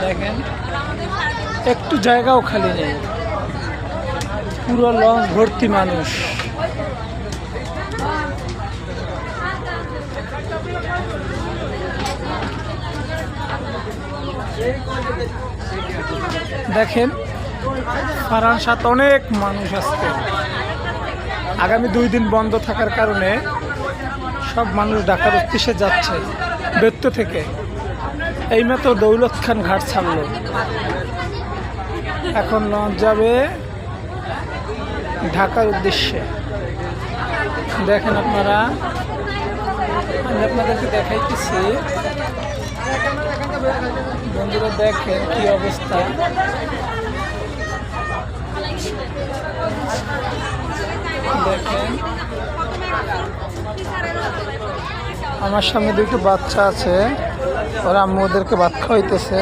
দেখেন একটু জায়গাও খালি নেই, পুরো লঞ্চ ভর্তি মানুষ। দেখেন ফারহান সাথে অনেক মানুষ আসছে। আগামী 2 দিন বন্ধ থাকার কারণে সব মানুষ ঢাকার উদ্দেশ্যে যাচ্ছে বেত্ত থেকে। এইমাত্র দৌলত খান ঘাট ছাড়লো, এখন লঞ্চ যাবে ঢাকার উদ্দেশ্যে। দেখেন আপনারা, আমি আপনাদেরকে দেখাইতেছি বন্ধুরা, দেখেন কি অবস্থা। দেখেন আমার সামনে 2টি বাচ্চা আছে, ওরা আম্মু ওদেরকে ভাত খাওয়াইতেছে।